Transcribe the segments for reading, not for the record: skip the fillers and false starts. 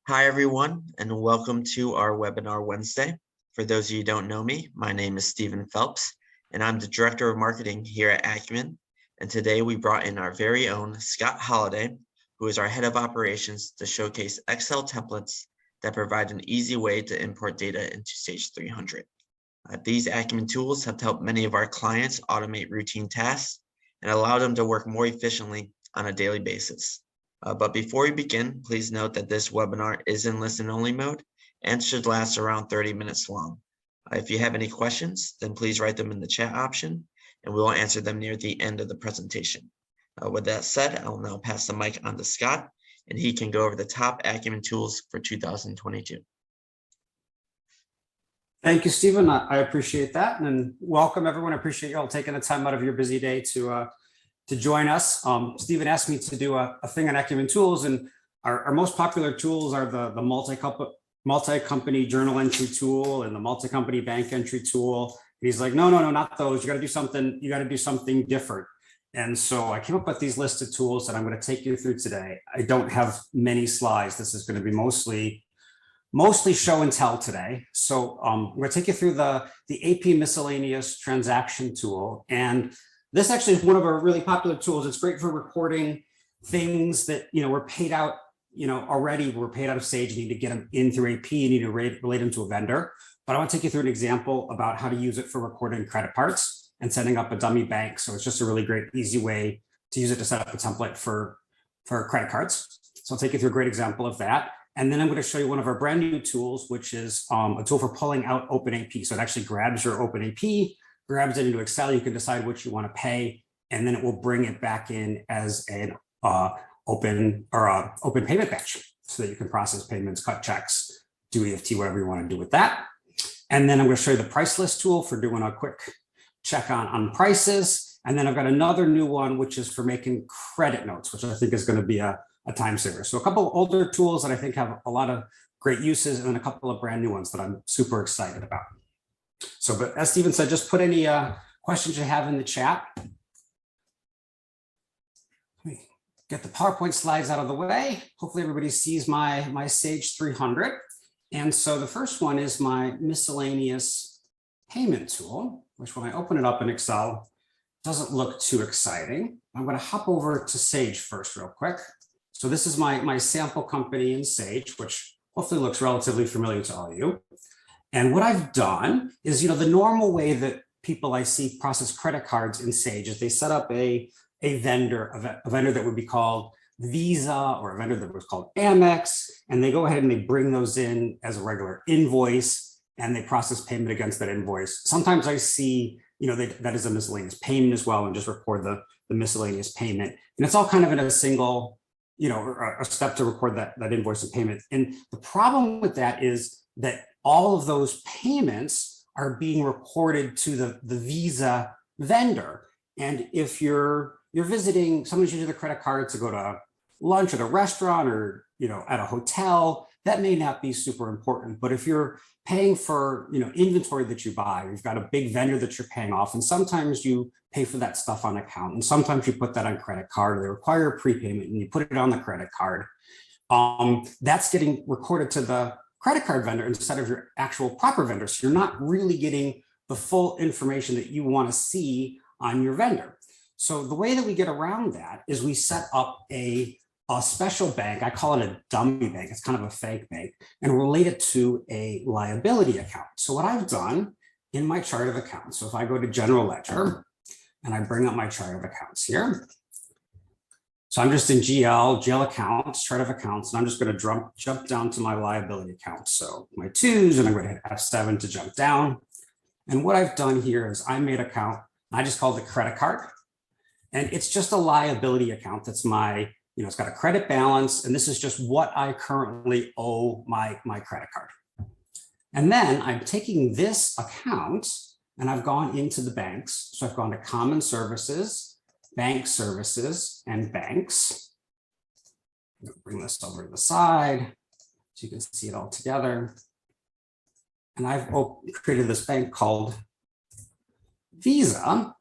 Hi, everyone, and welcome to our webinar Wednesday. For those of you who don't know me, my name is Stephen Phelps, and I'm the Director of Marketing here at Acumen. And today we brought in our very own Scott Holliday, who is our Head of Operations, to showcase Excel templates that provide an easy way to import data into Sage 300. These Acumen tools have helped many of our clients automate routine tasks and allow them to work more efficiently on a daily basis. But before we begin, please note that this webinar is in listen-only mode and should last around 30 minutes long. If you have any questions, then please write them in the chat option, and we will answer them near the end of the presentation. With that said, I will now pass the mic on to Scott, and he can go over the top Acumen tools for 2022. Thank you, Stephen. I appreciate that, and welcome everyone. I appreciate you all taking the time out of your busy day to join us. Stephen asked me to do a thing on Acumen Tools, and our most popular tools are the multi-company journal entry tool and the multi-company bank entry tool. And he's like, no, not those. You got to do something. You got to do something different. And so I came up with these listed tools that I'm going to take you through today. I don't have many slides. This is going to be mostly show and tell today. So I'm going to take you through the AP miscellaneous transaction tool. And this actually is one of our really popular tools. It's great for recording things that, were paid out, already were paid out of Sage. You need to get them in through AP. You need to relate them to a vendor. But I want to take you through an example about how to use it for recording credit cards and setting up a dummy bank. So it's just a really great, easy way to use it to set up a template for credit cards. So I'll take you through a great example of that. And then I'm going to show you one of our brand new tools, which is a tool for pulling out OpenAP. So it actually grabs your OpenAP, grabs it into Excel. You can decide what you want to pay, and then it will bring it back in as an open payment batch so that you can process payments, cut checks, do EFT, whatever you want to do with that. And then I'm going to show you the price list tool for doing a quick check on prices. And then I've got another new one, which is for making credit notes, which I think is going to be a time saver. So a couple of older tools that I think have a lot of great uses, and then a couple of brand new ones that I'm super excited about. So, but as Stephen said, just put any questions you have in the chat. Let me get the PowerPoint slides out of the way. Hopefully everybody sees my Sage 300. And so the first one is my miscellaneous payment tool, which when I open it up in Excel, doesn't look too exciting. I'm going to hop over to Sage first real quick. So this is my sample company in Sage, which hopefully looks relatively familiar to all of you. And what I've done is, the normal way that people I see process credit cards in Sage is they set up a vendor that would be called Visa, or a vendor that was called Amex, and they go ahead and they bring those in as a regular invoice, and they process payment against that invoice. Sometimes I see, that is a miscellaneous payment as well, and just record the miscellaneous payment. And it's all kind of in a single, a step to record that invoice and payment. And the problem with that is that all of those payments are being reported to the Visa vendor. And if you're visiting, someone's using the credit card to go to lunch at a restaurant or, at a hotel, that may not be super important. But if you're paying for, inventory that you buy, you've got a big vendor that you're paying off, and sometimes you pay for that stuff on account, and sometimes you put that on credit card, they require a prepayment and you put it on the credit card. That's getting recorded to the credit card vendor instead of your actual proper vendor. So you're not really getting the full information that you want to see on your vendor. So the way that we get around that is we set up a special bank. I call it a dummy bank. It's kind of a fake bank, and relate it to a liability account. So what I've done in my chart of accounts, so if I go to General Ledger and I bring up my chart of accounts here, so I'm just in GL accounts, chart of accounts, and I'm just going to jump down to my liability account. So my twos, and I'm going to hit F7 to jump down. And what I've done here is I made an account, I just called it credit card. And it's just a liability account. That's my, it's got a credit balance, and this is just what I currently owe my credit card. And then I'm taking this account and I've gone into the banks. So I've gone to Common Services, Bank Services, and Banks. Bring this over to the side so you can see it all together. And I've created this bank called Visa,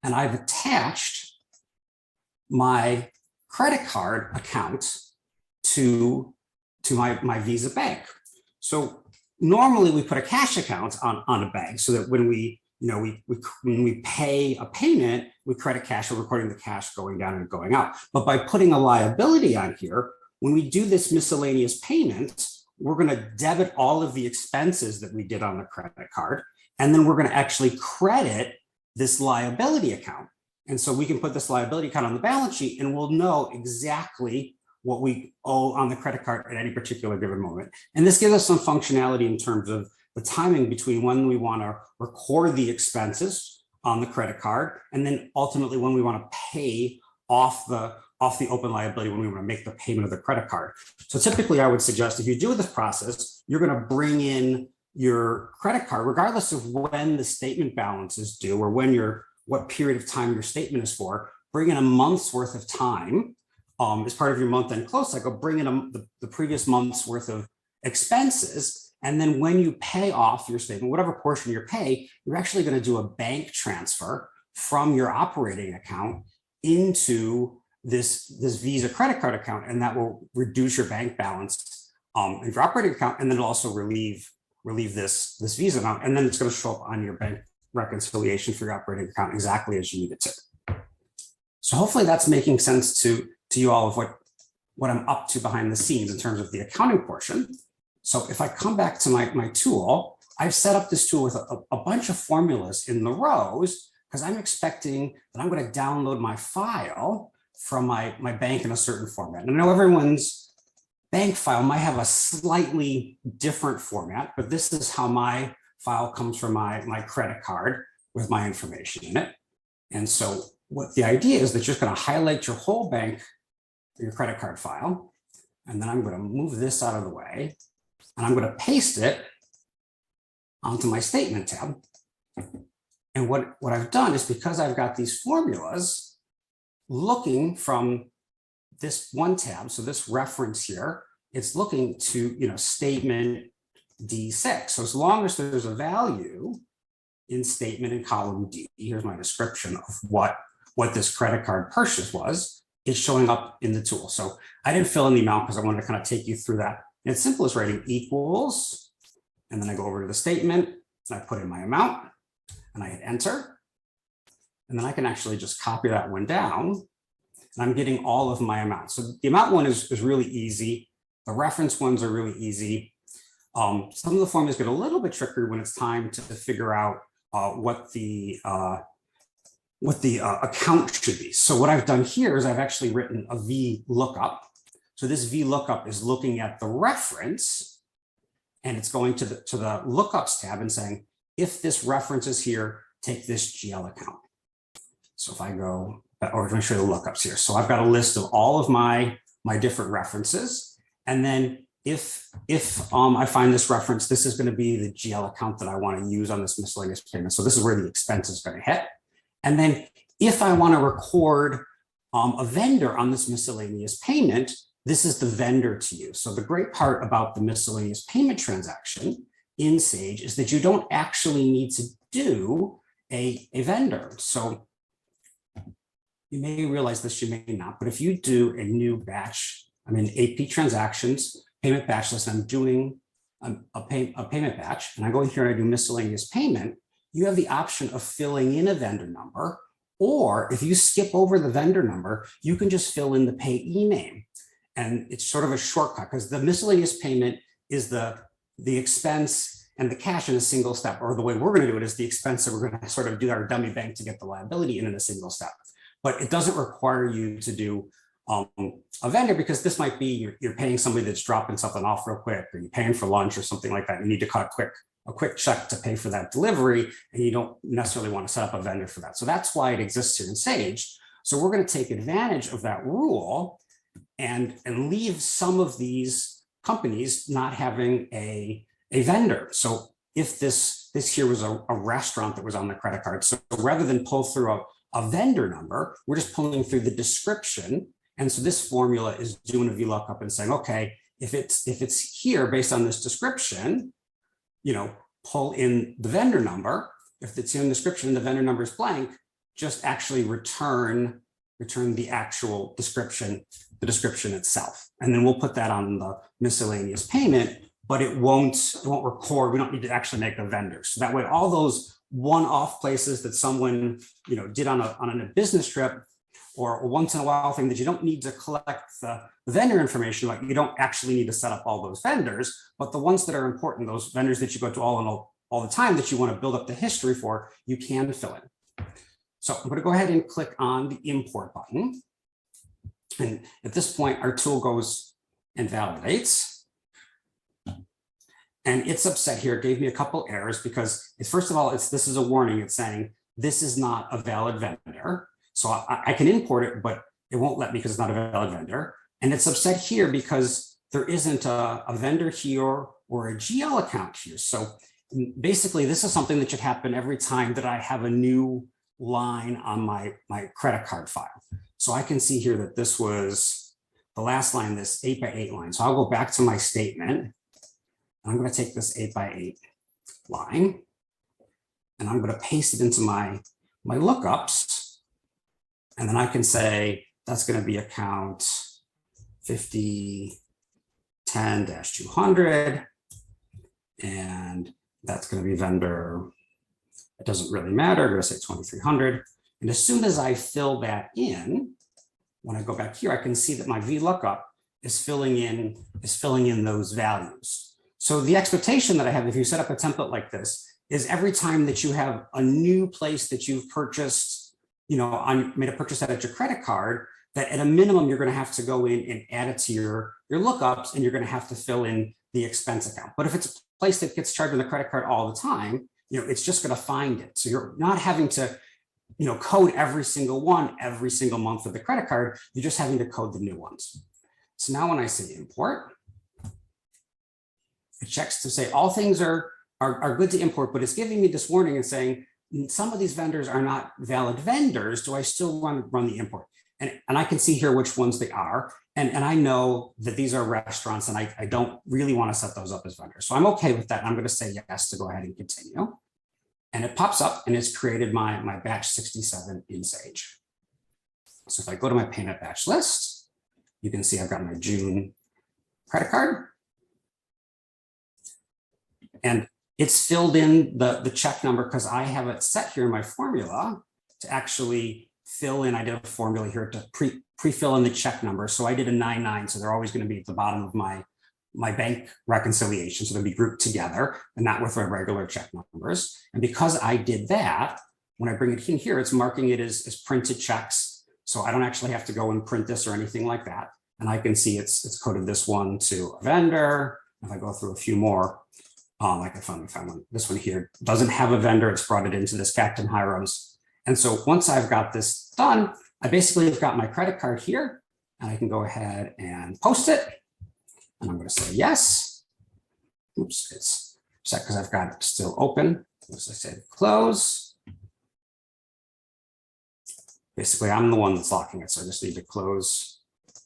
and I've attached my credit card account to my Visa bank. So normally we put a cash account on a bank so that when we when we pay a payment, we credit cash, we're recording the cash going down and going out. But by putting a liability on here, when we do this miscellaneous payment, we're going to debit all of the expenses that we did on the credit card, and then we're going to actually credit this liability account. And so we can put this liability account on the balance sheet and we'll know exactly what we owe on the credit card at any particular given moment. And this gives us some functionality in terms of the timing between when we want to record the expenses on the credit card and then ultimately when we want to pay off the open liability, when we want to make the payment of the credit card. So typically I would suggest if you do this process, you're going to bring in your credit card, regardless of when the statement balance is due or what period of time your statement is for, bring in a month's worth of time as part of your month end close cycle, bring in the previous month's worth of expenses. And then when you pay off your statement, whatever portion you pay, you're actually going to do a bank transfer from your operating account into this Visa credit card account. And that will reduce your bank balance in your operating account. And then it'll also relieve this Visa amount. And then it's going to show up on your bank reconciliation for your operating account exactly as you need it to. So hopefully that's making sense to you all of what I'm up to behind the scenes in terms of the accounting portion. So if I come back to my tool, I've set up this tool with a bunch of formulas in the rows because I'm expecting that I'm going to download my file from my bank in a certain format. And I know everyone's bank file might have a slightly different format, but this is how my file comes from my credit card with my information in it. And so what the idea is that you're just going to highlight your whole bank, your credit card file, and then I'm going to move this out of the way, and I'm going to paste it onto my statement tab. And what I've done is because I've got these formulas looking from this one tab, so this reference here, it's looking to statement D6. So as long as there's a value in statement in column D, here's my description of what this credit card purchase was, it's showing up in the tool. So I didn't fill in the amount because I wanted to kind of take you through that. And it's simple as writing equals, and then I go over to the statement, and I put in my amount, and I hit enter. And then I can actually just copy that one down, and I'm getting all of my amounts. So the amount one is really easy. The reference ones are really easy. Some of the formulas get a little bit trickier when it's time to figure out what the account should be. So what I've done here is I've actually written a VLOOKUP. So this VLOOKUP is looking at the reference, and it's going to the lookups tab and saying, if this reference is here, take this GL account. So if I go, or let me show you the lookups here. So I've got a list of all of my different references, and then if I find this reference, this is going to be the GL account that I want to use on this miscellaneous payment. So this is where the expense is going to hit. And then if I want to record a vendor on this miscellaneous payment, this is the vendor to use. So the great part about the miscellaneous payment transaction in Sage is that you don't actually need to do a vendor. So you may realize this, you may not, but if you do a new batch, I'm in AP transactions, payment batch list, I'm doing a payment batch, and I go in here and I do miscellaneous payment, you have the option of filling in a vendor number, or if you skip over the vendor number, you can just fill in the payee name. And it's sort of a shortcut because the miscellaneous payment is the expense and the cash in a single step, or the way we're going to do it is the expense that we're going to sort of do our dummy bank to get the liability in a single step. But it doesn't require you to do a vendor, because this might be you're paying somebody that's dropping something off real quick, or you're paying for lunch or something like that. You need to cut a quick check to pay for that delivery, and you don't necessarily want to set up a vendor for that. So that's why it exists here in Sage. So we're going to take advantage of that rule and leave some of these companies not having a vendor. So if this here was a restaurant that was on the credit card, so rather than pull through a vendor number, we're just pulling through the description. And so this formula is doing a VLOOKUP and saying, okay, if it's here based on this description, pull in the vendor number. If it's in the description and the vendor number is blank, just actually return return the actual description, the description itself. And then we'll put that on the miscellaneous payment, but it won't record. We don't need to actually make a vendor. So that way, all those one-off places that someone did on a business trip or a once in a while thing that you don't need to collect the vendor information, like you don't actually need to set up all those vendors, but the ones that are important, those vendors that you go to all the time that you want to build up the history for, you can fill in. So I'm going to go ahead and click on the import button. And at this point, our tool goes and validates. And it's upset here. It gave me a couple errors because first of all, this is a warning. It's saying this is not a valid vendor. So I can import it, but it won't let me because it's not a valid vendor. And it's upset here because there isn't a vendor here or a GL account here. So basically, this is something that should happen every time that I have a new line on my credit card file. So I can see here that this was the last line, this 8x8 line. So I'll go back to my statement. I'm going to take this 8x8 line and I'm going to paste it into my lookups. And then I can say that's going to be account 5010-200. And that's going to be vendor. It doesn't really matter. I'm going to say 2300. And as soon as I fill that in, when I go back here, I can see that my VLOOKUP is filling in those values. So the expectation that I have, if you set up a template like this, is every time that you have a new place that you've purchased, made a purchase at your credit card, that at a minimum, you're going to have to go in and add it to your lookups, and you're going to have to fill in the expense account. But if it's a place that gets charged on the credit card all the time, it's just going to find it. So you're not having to, code every single one every single month of the credit card. You're just having to code the new ones. So now when I say import, it checks to say all things are good to import, but it's giving me this warning and saying some of these vendors are not valid vendors. Do I still want to run the import? And I can see here which ones they are. And I know that these are restaurants and I don't really want to set those up as vendors. So I'm okay with that. I'm going to say yes to go ahead and continue. And it pops up and it's created my batch 67 in Sage. So if I go to my payment batch list, you can see I've got my June credit card. And it's filled in the check number because I have it set here in my formula to actually fill in. I did a formula here to pre-fill in the check number. So I did a 99. So they're always going to be at the bottom of my bank reconciliation. So they'll be grouped together and not with my regular check numbers. And because I did that, when I bring it in here, it's marking it as printed checks. So I don't actually have to go and print this or anything like that. And I can see it's coded this one to a vendor. If I go through a few more, like I found one. This one here doesn't have a vendor. It's brought it into this Captain Hiram's. And so once I've got this done, I basically have got my credit card here and I can go ahead and post it. And I'm going to say yes. Oops, it's set because I've got it still open. As I said, close. Basically, I'm the one that's locking it. So I just need to close the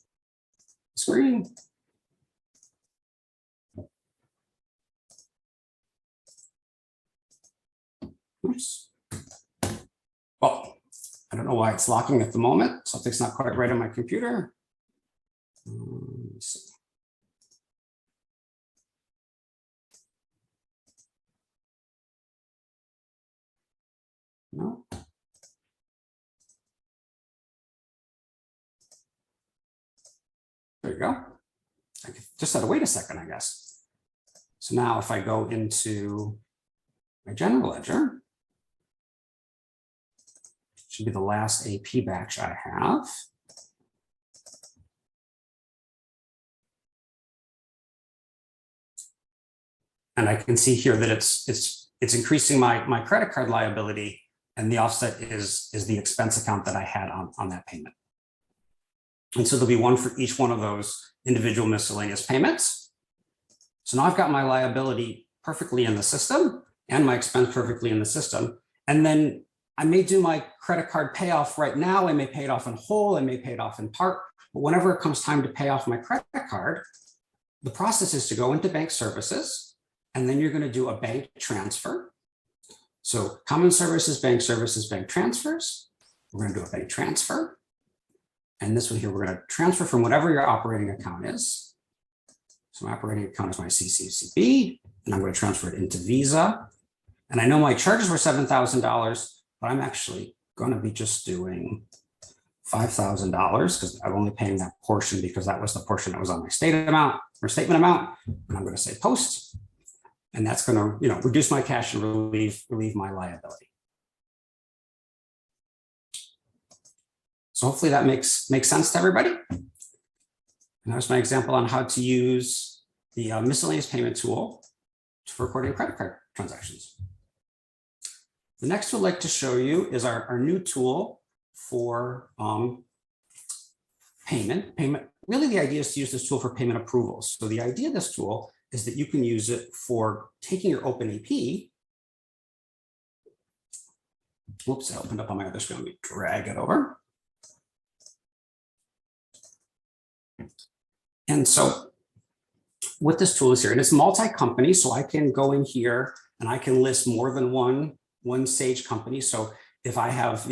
screen. Oops. Well, I don't know why it's locking at the moment. Something's not quite right on my computer. Let's see. No. There you go. I just had to wait a second, I guess. So now if I go into my general ledger, should be the last AP batch I have. And I can see here that it's increasing my credit card liability, and the offset is the expense account that I had on that payment. And so there'll be one for each one of those individual miscellaneous payments. So now I've got my liability perfectly in the system and my expense perfectly in the system. And then I may do my credit card payoff right now. I may pay it off in whole. I may pay it off in part. But whenever it comes time to pay off my credit card, the process is to go into bank services, and then you're going to do a bank transfer. So common services, bank transfers. We're going to do a bank transfer. And this one here, we're going to transfer from whatever your operating account is. So my operating account is my CCCB, and I'm going to transfer it into Visa. And I know my charges were $7,000, but I'm actually going to be just doing $5,000 because I'm only paying that portion because that was the portion that was on my statement amount. And I'm going to say post, and that's going to, reduce my cash and relieve my liability. So hopefully that makes sense to everybody. And there's my example on how to use the miscellaneous payment tool for recording credit card transactions. The next tool I'd like to show you is our new tool for payment. Really, the idea is to use this tool for payment approvals. So the idea of this tool is that you can use it for taking your OpenAP. Whoops, I opened up on my other screen. Let me drag it over. And so what this tool is here, and it's multi-company, so I can go in here and I can list more than one Sage company. So if I have,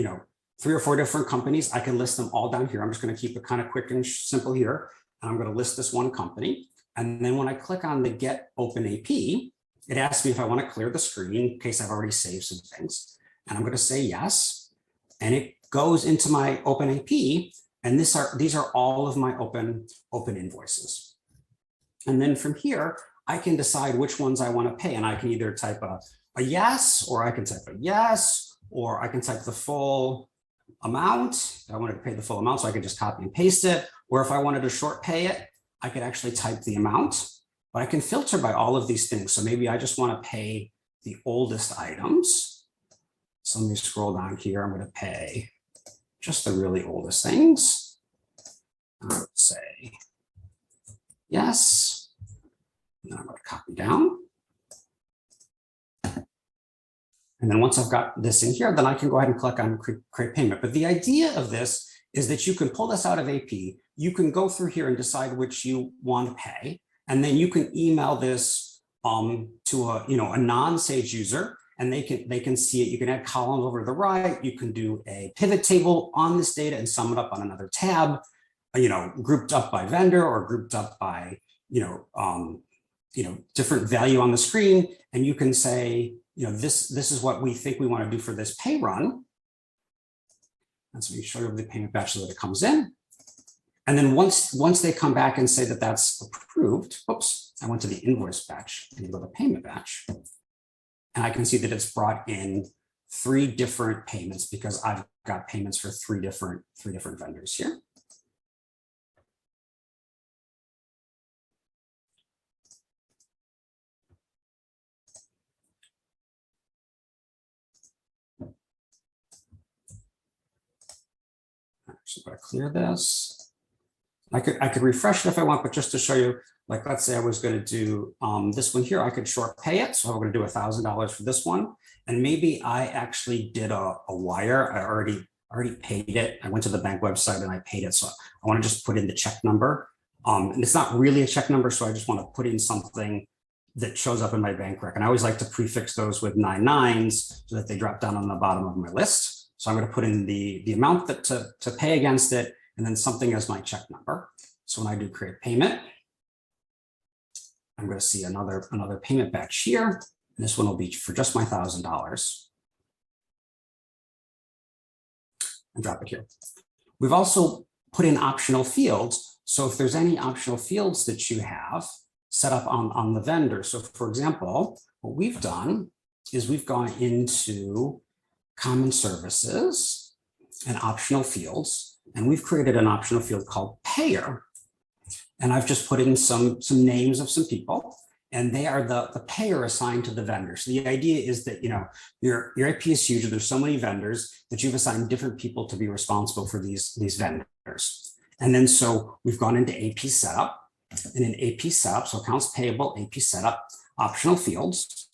3 or 4 different companies, I can list them all down here. I'm just going to keep it kind of quick and simple here. And I'm going to list this one company. And then when I click on the Get OpenAP, it asks me if I want to clear the screen in case I've already saved some things. And I'm going to say yes. And it goes into my OpenAP. And these are all of my open invoices. And then from here, I can decide which ones I want to pay. And I can either type a yes, or I can type a yes, or I can type the full amount. I wanted to pay the full amount, so I could just copy and paste it. Or if I wanted to short pay it, I could actually type the amount. But I can filter by all of these things. So maybe I just want to pay the oldest items. So let me scroll down here. I'm going to pay just the really oldest things. I would say yes. And then I'm going to copy down. And then once I've got this in here, then I can go ahead and click on create payment. But the idea of this is that you can pull this out of AP. You can go through here and decide which you want to pay. And then you can email this to a non-Sage user, and they can see it. You can add columns over to the right. You can do a pivot table on this data and sum it up on another tab, grouped up by vendor or grouped up by, different value on the screen. And you can say, this is what we think we want to do for this pay run. And so we show you the payment batch so that it comes in. And then once they come back and say that that's approved, oops, I went to the invoice batch and go to the payment batch. And I can see that it's brought in 3 different payments because I've got payments for three different vendors here. So I'm going to clear this. I could refresh it if I want, but just to show you, like, let's say I was going to do this one here, I could short pay it. So I'm going to do $1,000 for this one. And maybe I actually did a wire. I already paid it. I went to the bank website and I paid it. So I want to just put in the check number. And it's not really a check number. So I just want to put in something that shows up in my bank rec. And I always like to prefix those with 9 9s so that they drop down on the bottom of my list. So I'm going to put in the amount that to pay against it, and then something as my check number. So when I do create payment, I'm going to see another payment batch here. And this one will be for just my $1,000. And drop it here. We've also put in optional fields. So if there's any optional fields that you have set up on the vendor. So for example, what we've done is we've gone into common services and optional fields, and we've created an optional field called payer. And I've just put in some names of some people, and they are the payer assigned to the vendor. So the idea is that, your IP is huge, and there's so many vendors that you've assigned different people to be responsible for these vendors. And then so we've gone into AP setup, and in AP setup, so accounts payable, AP setup, optional fields.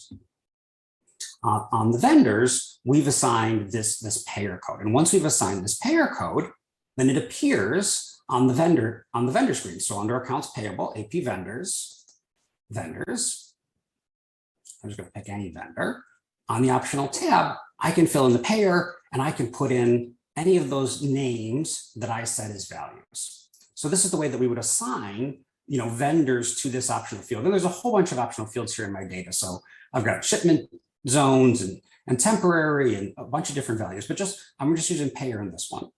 On the vendors, we've assigned this payer code. And once we've assigned this payer code, then it appears on the vendor screen. So under accounts payable, AP vendors, I'm just going to pick any vendor. On the optional tab, I can fill in the payer, and I can put in any of those names that I set as values. So this is the way that we would assign, vendors to this optional field. And there's a whole bunch of optional fields here in my data. So I've got shipment zones and temporary and a bunch of different values, but I'm just using payer in this one.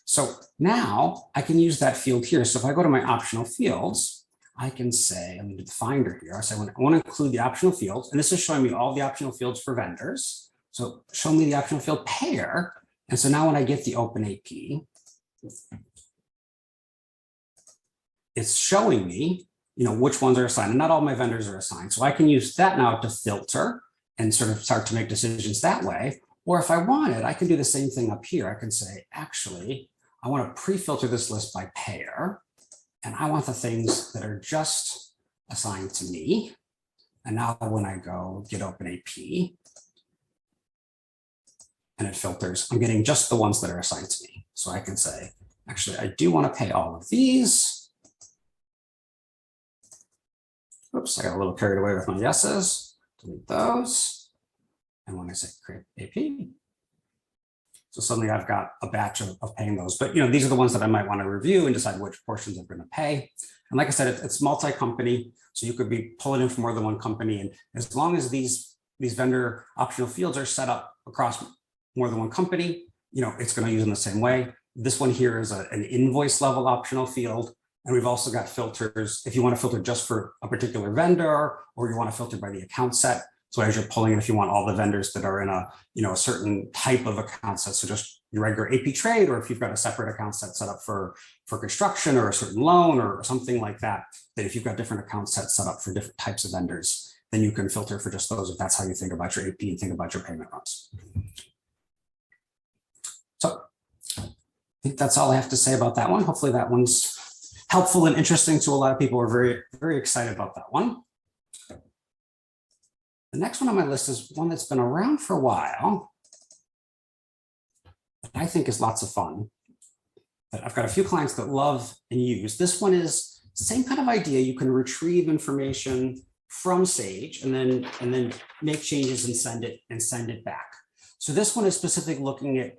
So now I can use that field here. So if I go to my optional fields, I can say, I'm going to do the finder here. I say, I want to include the optional fields, and this is showing me all the optional fields for vendors. So show me the optional field payer. And so now when I get the open AP, it's showing me, which ones are assigned, and not all my vendors are assigned. So I can use that now to filter and sort of start to make decisions that way. Or if I wanted, I can do the same thing up here. I can say, actually, I want to pre-filter this list by payer, and I want the things that are just assigned to me. And now when I go get open AP and it filters, I'm getting just the ones that are assigned to me. So I can say, actually, I do want to pay all of these. Oops, I got a little carried away with my yeses. Delete those. And when I say create AP, so suddenly I've got a batch of paying those. But these are the ones that I might want to review and decide which portions I'm going to pay. And like I said, it's multi-company, so you could be pulling in from more than one company. And as long as these vendor optional fields are set up across more than one company, it's going to use them the same way. This one here is an invoice level optional field. And we've also got filters if you want to filter just for a particular vendor, or you want to filter by the account set. So as you're pulling in, if you want all the vendors that are in a certain type of account set, so just your regular AP trade, or if you've got a separate account set up for construction or a certain loan or something like that, that if you've got different account sets set up for different types of vendors, then you can filter for just those if that's how you think about your AP and think about your payment runs. So I think that's all I have to say about that one. Hopefully that one's helpful and interesting to a lot of people. We're very, very excited about that one. The next one on my list is one that's been around for a while, that I think is lots of fun, that I've got a few clients that love and use. This one is the same kind of idea. You can retrieve information from Sage and then make changes and send it back. So this one is specifically looking at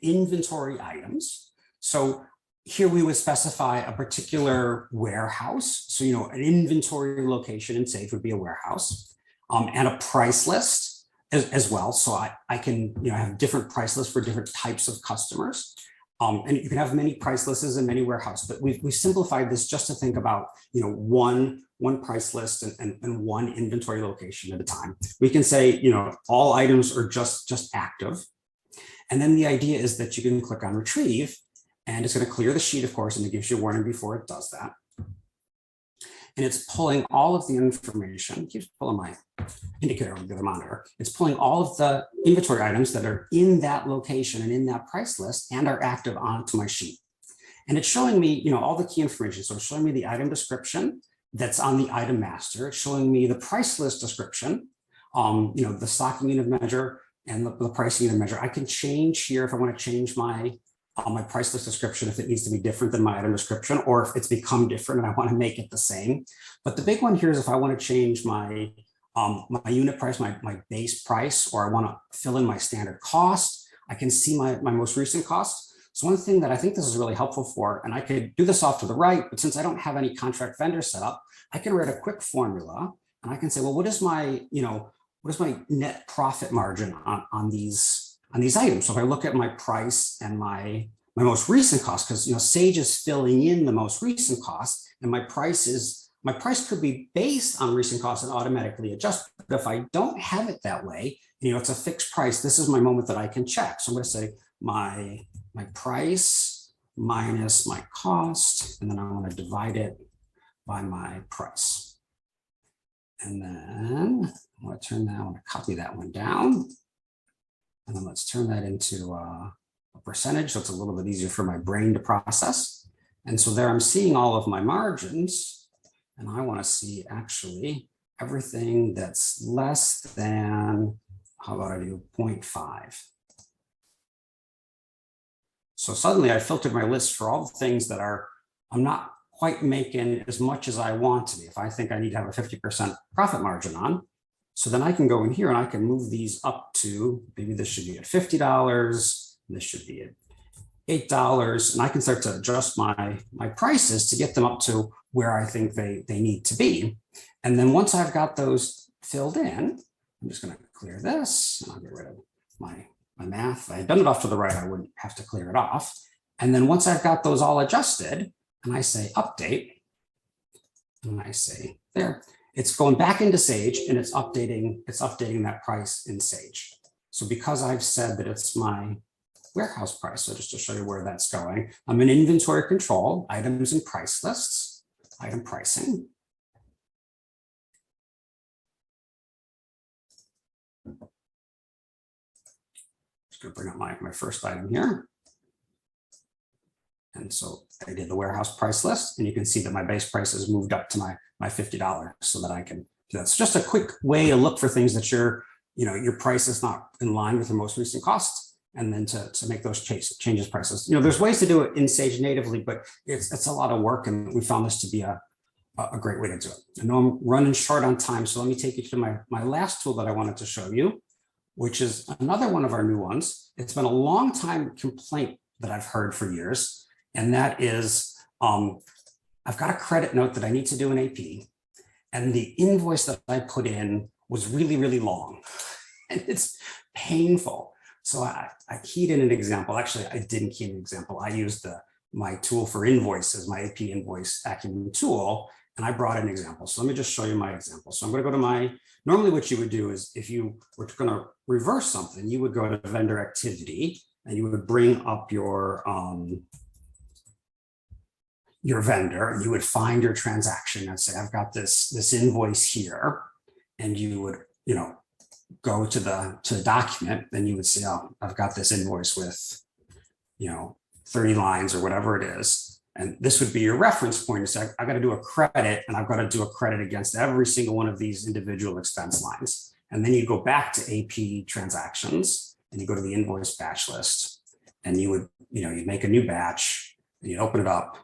inventory items. So here we would specify a particular warehouse. So, an inventory location in Sage would be a warehouse. And a price list as well. So I can have different price lists for different types of customers. And you can have many price lists and many warehouses, but we've simplified this just to think about one price list and one inventory location at a time. We can say all items are just active. And then the idea is that you can click on retrieve, and it's going to clear the sheet, of course, and it gives you a warning before it does that. And it's pulling all of the information. It keeps pulling my indicator over the other monitor. It's pulling all of the inventory items that are in that location and in that price list and are active onto my sheet. And it's showing me, all the key information. So it's showing me the item description that's on the item master. It's showing me the price list description, the stocking unit measure and the pricing unit measure. I can change here if I want to change my price list description if it needs to be different than my item description, or if it's become different and I want to make it the same. But the big one here is if I want to change my unit price, my base price, or I want to fill in my standard cost, I can see my most recent cost. So one thing that I think this is really helpful for, and I could do this off to the right, but since I don't have any contract vendor set up, I can write a quick formula and I can say, well, what is my net profit margin on these items? So if I look at my price and my most recent cost, because Sage is filling in the most recent cost, and my price could be based on recent costs and automatically adjust. But if I don't have it that way, it's a fixed price, this is my moment that I can check. So I'm going to say my price minus my cost, and then I want to divide it by my price. And then I want to copy that one down. And then let's turn that into a percentage, so it's a little bit easier for my brain to process. And so there I'm seeing all of my margins, and I want to see actually everything that's less than, how about I do 0.5? So suddenly I filtered my list for all the things that I'm not quite making as much as I want to be. If I think I need to have a 50% profit margin on, so then I can go in here and I can move these up to, maybe this should be at $50, this should be at $8, and I can start to adjust my prices to get them up to where I think they need to be. And then once I've got those filled in, I'm just going to clear this, and I'll get rid of my math. If I had done it off to the right, I wouldn't have to clear it off. And then once I've got those all adjusted, and I say update, and I say there, it's going back into Sage, and it's updating that price in Sage. So because I've said that it's my warehouse price, so just to show you where that's going, I'm in inventory control, items and price lists, item pricing. Just going to bring up my first item here. And so I did the warehouse price list, and you can see that my base price has moved up to my $50 so that I can, that's just a quick way to look for things that your price is not in line with the most recent cost, and then to make those changes prices. There's ways to do it in Sage natively, but it's a lot of work, and we found this to be a great way to do it. I know I'm running short on time, so let me take you to my last tool that I wanted to show you, which is another one of our new ones. It's been a long time complaint that I've heard for years, and that is I've got a credit note that I need to do an AP, and the invoice that I put in was really, really long, and it's painful. So I keyed in an example. Actually, I didn't key in an example. I used my tool for invoices, my AP invoice Acumen tool, and I brought an example. So let me just show you my example. So I'm going to go to normally what you would do is if you were going to reverse something, you would go to vendor activity, and you would bring up your vendor, and you would find your transaction and say, I've got this invoice here. And you would, go to the document, then you would say, oh, I've got this invoice with, 30 lines or whatever it is. And this would be your reference point to say, I've got to do a credit, and I've got to do a credit against every single one of these individual expense lines. And then you go back to AP transactions, and you go to the invoice batch list, and you would, you'd make a new batch, and you'd open it up,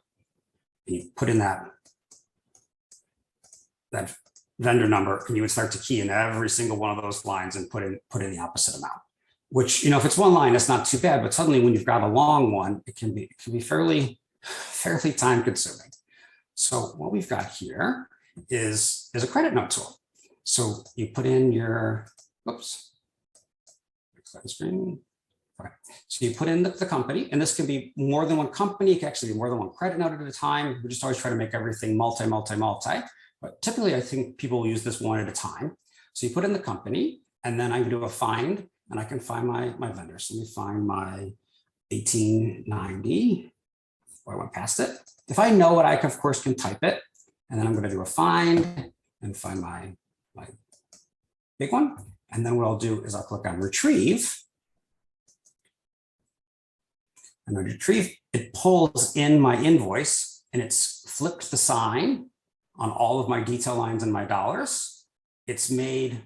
and you put in that vendor number, and you would start to key in every single one of those lines and put in the opposite amount. Which, if it's one line, it's not too bad, but suddenly when you've got a long one, it can be fairly time consuming. So what we've got here is a credit note tool. So you put in your, screen. Okay. So you put in the company, and this can be more than one company. It can actually be more than one credit note at a time. We just always try to make everything multi. But typically, I think people will use this one at a time. So you put in the company, and then I can do a find, and I can find my vendor. So let me find my 1890. Oh, I went past it. If I know it, I of course can type it, and then I'm going to do a find and find my big one. And then what I'll do is I'll click on retrieve. And when retrieve, it pulls in my invoice, and it's flipped the sign on all of my detail lines and my dollars. It's made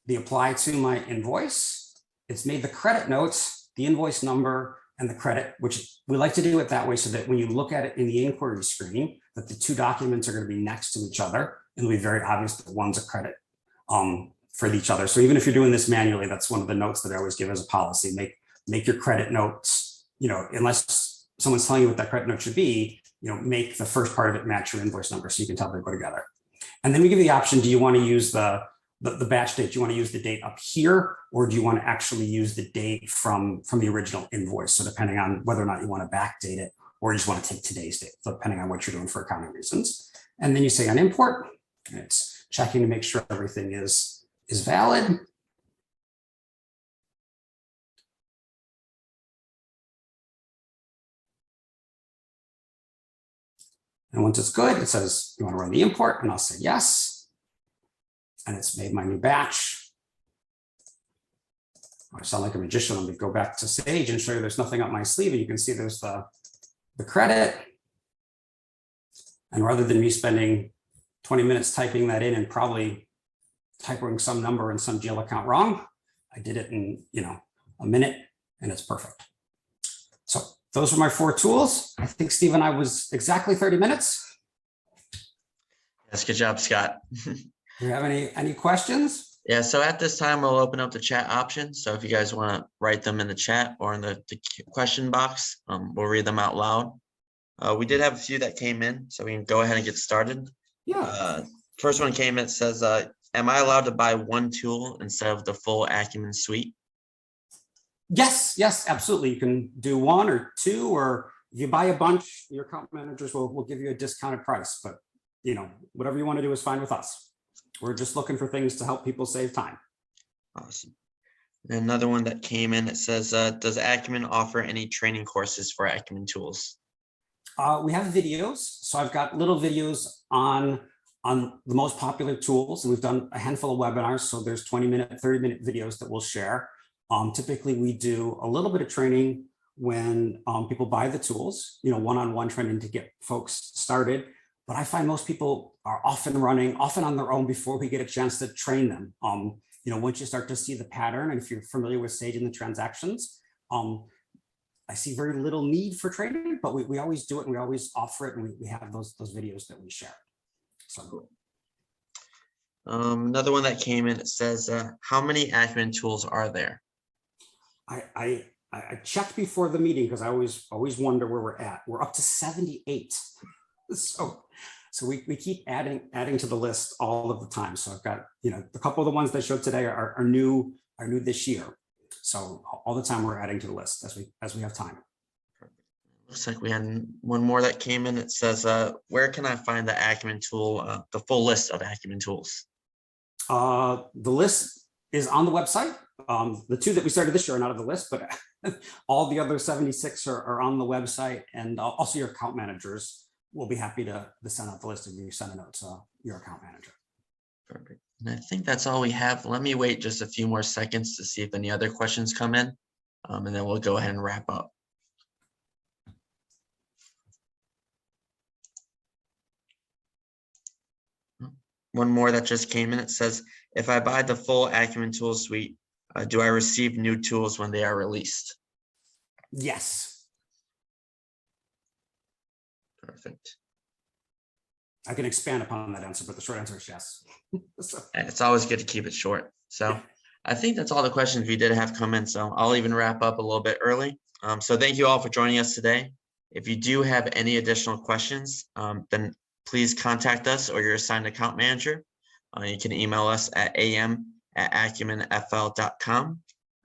the apply to my invoice. It's made the credit notes, the invoice number, and the credit, which we like to do it that way so that when you look at it in the inquiry screen, that the two documents are going to be next to each other. It'll be very obvious that one's a credit for each other. So even if you're doing this manually, that's one of the notes that I always give as a policy. Make your credit notes, unless someone's telling you what that credit note should be, make the first part of it match your invoice number so you can tell they go together. And then we give you the option, do you want to use the batch date? Do you want to use the date up here, or do you want to actually use the date from the original invoice? So depending on whether or not you want to backdate it, or you just want to take today's date, so depending on what you're doing for accounting reasons. And then you say on import, and it's checking to make sure everything is valid. And once it's good, it says, you want to run the import? And I'll say yes. And it's made my new batch. I sound like a magician. Let me go back to Sage and show you there's nothing up my sleeve. And you can see there's the credit. And rather than me spending 20 minutes typing that in and probably typing some number in some GL account wrong, I did it in a minute, and it's perfect. So those are my 4 tools. I think, Stephen, I was exactly 30 minutes. Yes, good job, Scott. Do you have any questions? Yeah, so at this time, we'll open up the chat option. So if you guys want to write them in the chat or in the question box, we'll read them out loud. We did have a few that came in, so we can go ahead and get started. Yeah. First one came in, it says, am I allowed to buy one tool instead of the full Acumen suite? Yes, absolutely. You can do one or two, or if you buy a bunch, your account managers will give you a discounted price. But whatever you want to do is fine with us. We're just looking for things to help people save time. Awesome. And another one that came in, it says, does Acumen offer any training courses for Acumen Tools? We have videos. So I've got little videos on the most popular tools, and we've done a handful of webinars. So there's 20-minute, 30-minute videos that we'll share. Typically, we do a little bit of training when people buy the tools, one-on-one training to get folks started. But I find most people are often on their own before we get a chance to train them. Once you start to see the pattern, and if you're familiar with staging the transactions, I see very little need for training, but we always do it, and we always offer it, and we have those videos that we share. So cool. Another one that came in, it says, how many Acumen tools are there? I checked before the meeting because I always wonder where we're at. We're up to 78. So we keep adding to the list all of the time. So I've got, a couple of the ones that showed today are new this year. So all the time we're adding to the list as we have time. Looks like we had one more that came in. It says, where can I find the Acumen tool, the full list of Acumen tools? The list is on the website. The two that we started this year are not on the list, but all the other 76 are on the website, and also your account managers will be happy to send out the list if you send a note to your account manager. Perfect. And I think that's all we have. Let me wait just a few more seconds to see if any other questions come in, and then we'll go ahead and wrap up. One more that just came in. It says, if I buy the full Acumen tool suite, do I receive new tools when they are released? Yes. Perfect. I can expand upon that answer, but the short answer is yes. And it's always good to keep it short. So I think that's all the questions we did have come in. So I'll even wrap up a little bit early. So thank you all for joining us today. If you do have any additional questions, then please contact us or your assigned account manager. You can email us at am@acumenfl.com.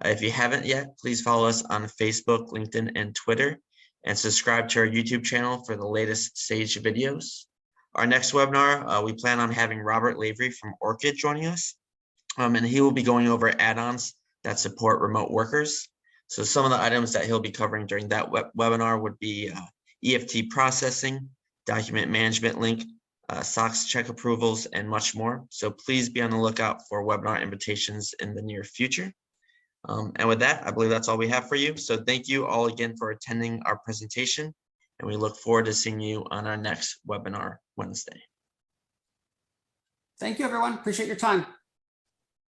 If you haven't yet, please follow us on Facebook, LinkedIn, and Twitter, and subscribe to our YouTube channel for the latest Sage videos. Our next webinar, we plan on having Robert Lavery from Orchid joining us, and he will be going over add-ons that support remote workers. So some of the items that he'll be covering during that webinar would be EFT processing, document management link, SOX check approvals, and much more. So please be on the lookout for webinar invitations in the near future. And with that, I believe that's all we have for you. So thank you all again for attending our presentation, and we look forward to seeing you on our next webinar Wednesday. Thank you, everyone. Appreciate your time.